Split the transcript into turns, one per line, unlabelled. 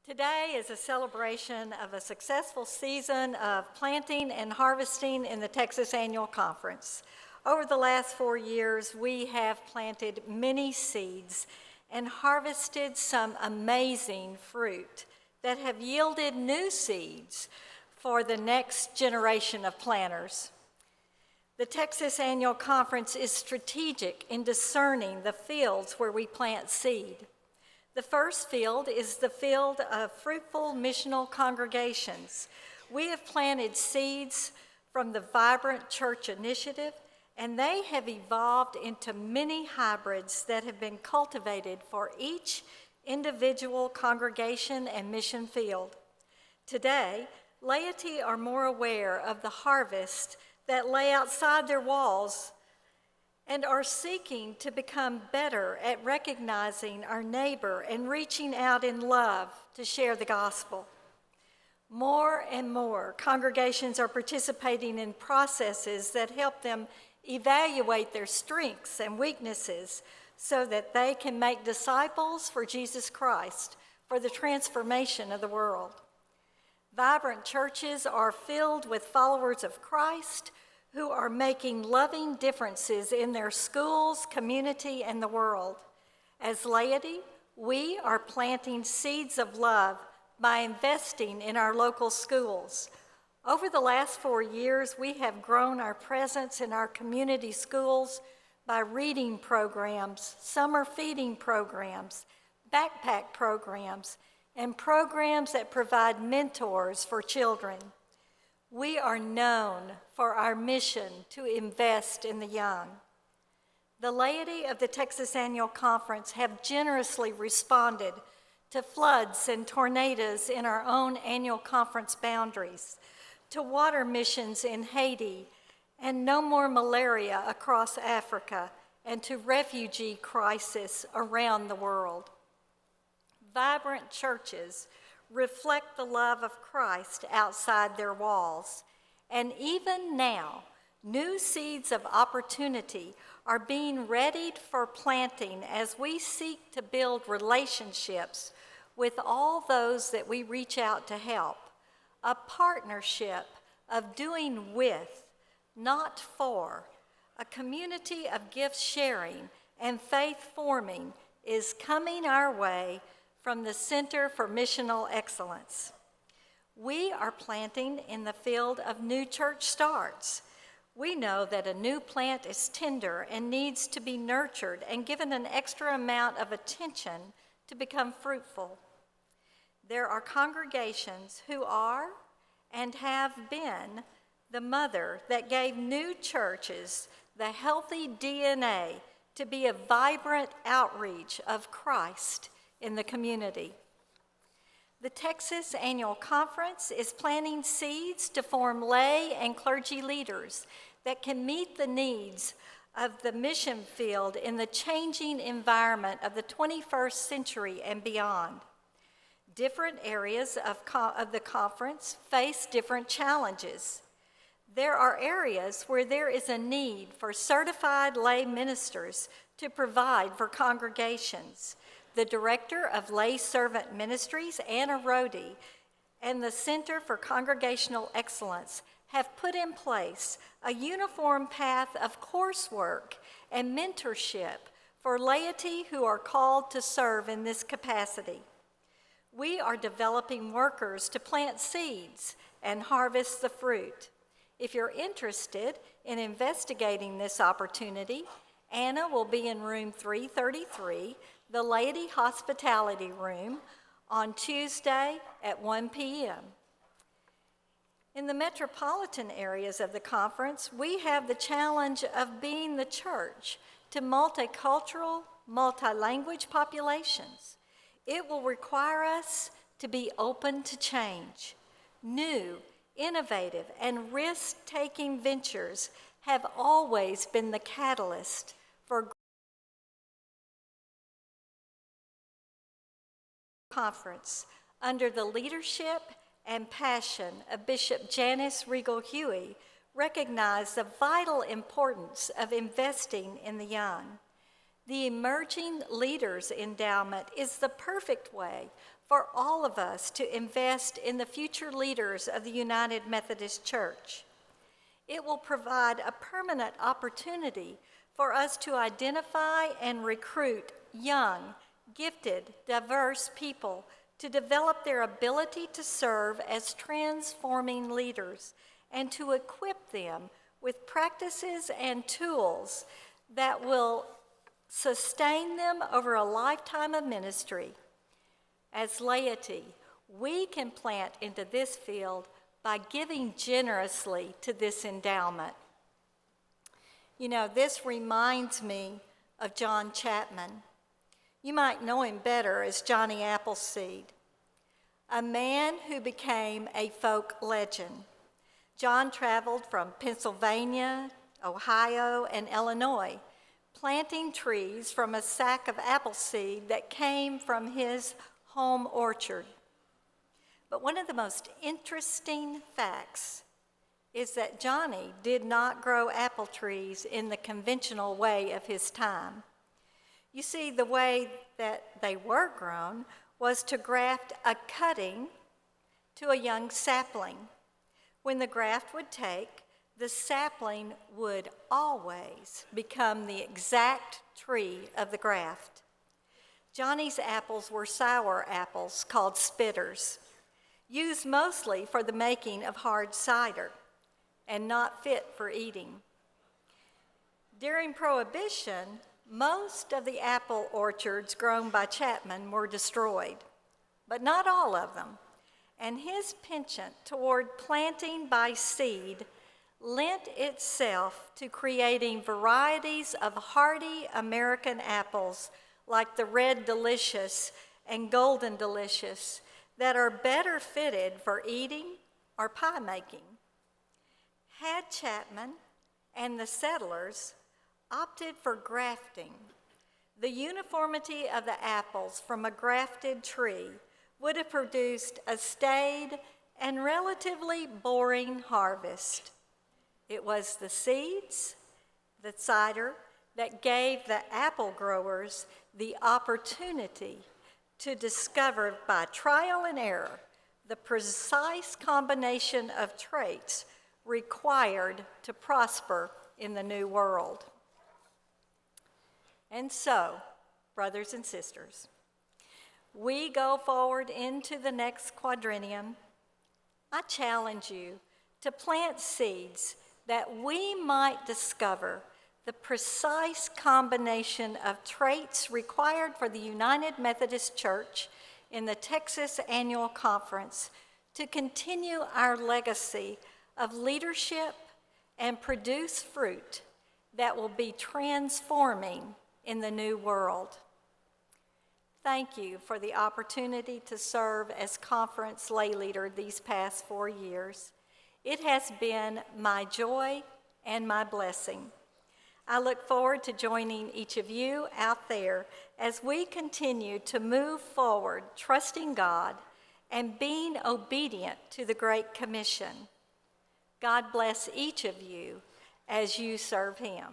Today is a celebration of a successful season of planting and harvesting in the Texas Annual Conference. Over the last 4 years, we have planted many seeds and harvested some amazing fruit that have yielded new seeds for the next generation of planters. The Texas Annual Conference is strategic in discerning the fields where we plant seed. The first field is the field of fruitful missional congregations. We have planted seeds from the Vibrant Church Initiative, and they have evolved into many hybrids that have been cultivated for each individual congregation and mission field. Today, laity are more aware of the harvest that lay outside their walls and are seeking to become better at recognizing our neighbor and reaching out in love to share the gospel. More and more congregations are participating in processes that help them evaluate their strengths and weaknesses so that they can make disciples for Jesus Christ for the transformation of the world. Vibrant churches are filled with followers of Christ who are making loving differences in their schools, community, and the world. As laity, we are planting seeds of love by investing in our local schools. Over the last 4 years, we have grown our presence in our community schools by reading programs, summer feeding programs, backpack programs, and programs that provide mentors for children. We are known for our mission to invest in the young. The laity of the Texas Annual Conference have generously responded to floods and tornadoes in our own annual conference boundaries, to water missions in Haiti, and no more malaria across Africa, and to refugee crisis around the world. Vibrant churches reflect the love of Christ outside their walls. And even now, new seeds of opportunity are being readied for planting as we seek to build relationships with all those that we reach out to help. A partnership of doing with, not for, a community of gift sharing and faith forming is coming our way from the Center for Missional Excellence. We are planting in the field of new church starts. We know that a new plant is tender and needs to be nurtured and given an extra amount of attention to become fruitful. There are congregations who are and have been the mother that gave new churches the healthy DNA to be a vibrant outreach of Christ in the community. The Texas Annual Conference is planting seeds to form lay and clergy leaders that can meet the needs of the mission field in the changing environment of the 21st century and beyond. Different areas of the conference face different challenges. There are areas where there is a need for certified lay ministers to provide for congregations. The Director of Lay Servant Ministries, Anna Rohde, and the Center for Congregational Excellence have put in place a uniform path of coursework and mentorship for laity who are called to serve in this capacity. We are developing workers to plant seeds and harvest the fruit. If you're interested in investigating this opportunity, Anna will be in room 333, the Laity Hospitality Room, on Tuesday at 1 p.m. In the metropolitan areas of the conference, we have the challenge of being the church to multicultural, multilanguage populations. It will require us to be open to change. New, innovative, and risk-taking ventures have always been the catalyst for conference. Under the leadership and passion of Bishop Janice Regal-Huey, recognize the vital importance of investing in the young. The Emerging Leaders Endowment is the perfect way for all of us to invest in the future leaders of the United Methodist Church. It will provide a permanent opportunity for us to identify and recruit young, gifted, diverse people to develop their ability to serve as transforming leaders and to equip them with practices and tools that will sustain them over a lifetime of ministry. As laity, we can plant into this field by giving generously to this endowment. You know, this reminds me of John Chapman. You might know him better as Johnny Appleseed, a man who became a folk legend. John traveled from Pennsylvania, Ohio, and Illinois, planting trees from a sack of apple seed that came from his home orchard. But one of the most interesting facts is that Johnny did not grow apple trees in the conventional way of his time. You see, the way that they were grown was to graft a cutting to a young sapling. When the graft would take, the sapling would always become the exact tree of the graft. Johnny's apples were sour apples called spitters, used mostly for the making of hard cider and not fit for eating. During Prohibition, most of the apple orchards grown by Chapman were destroyed, but not all of them. And his penchant toward planting by seed lent itself to creating varieties of hardy American apples like the Red Delicious and Golden Delicious that are better fitted for eating or pie making. Had Chapman and the settlers opted for grafting, the uniformity of the apples from a grafted tree would have produced a staid and relatively boring harvest. It was the seeds, the cider, that gave the apple growers the opportunity to discover by trial and error the precise combination of traits required to prosper in the new world. And so, brothers and sisters, we go forward into the next quadrennium. I challenge you to plant seeds that we might discover the precise combination of traits required for the United Methodist Church in the Texas Annual Conference to continue our legacy of leadership and produce fruit that will be transforming in the new world. Thank you for the opportunity to serve as conference lay leader these past 4 years. It has been my joy and my blessing. I look forward to joining each of you out there as we continue to move forward, trusting God and being obedient to the Great Commission. God bless each of you as you serve Him.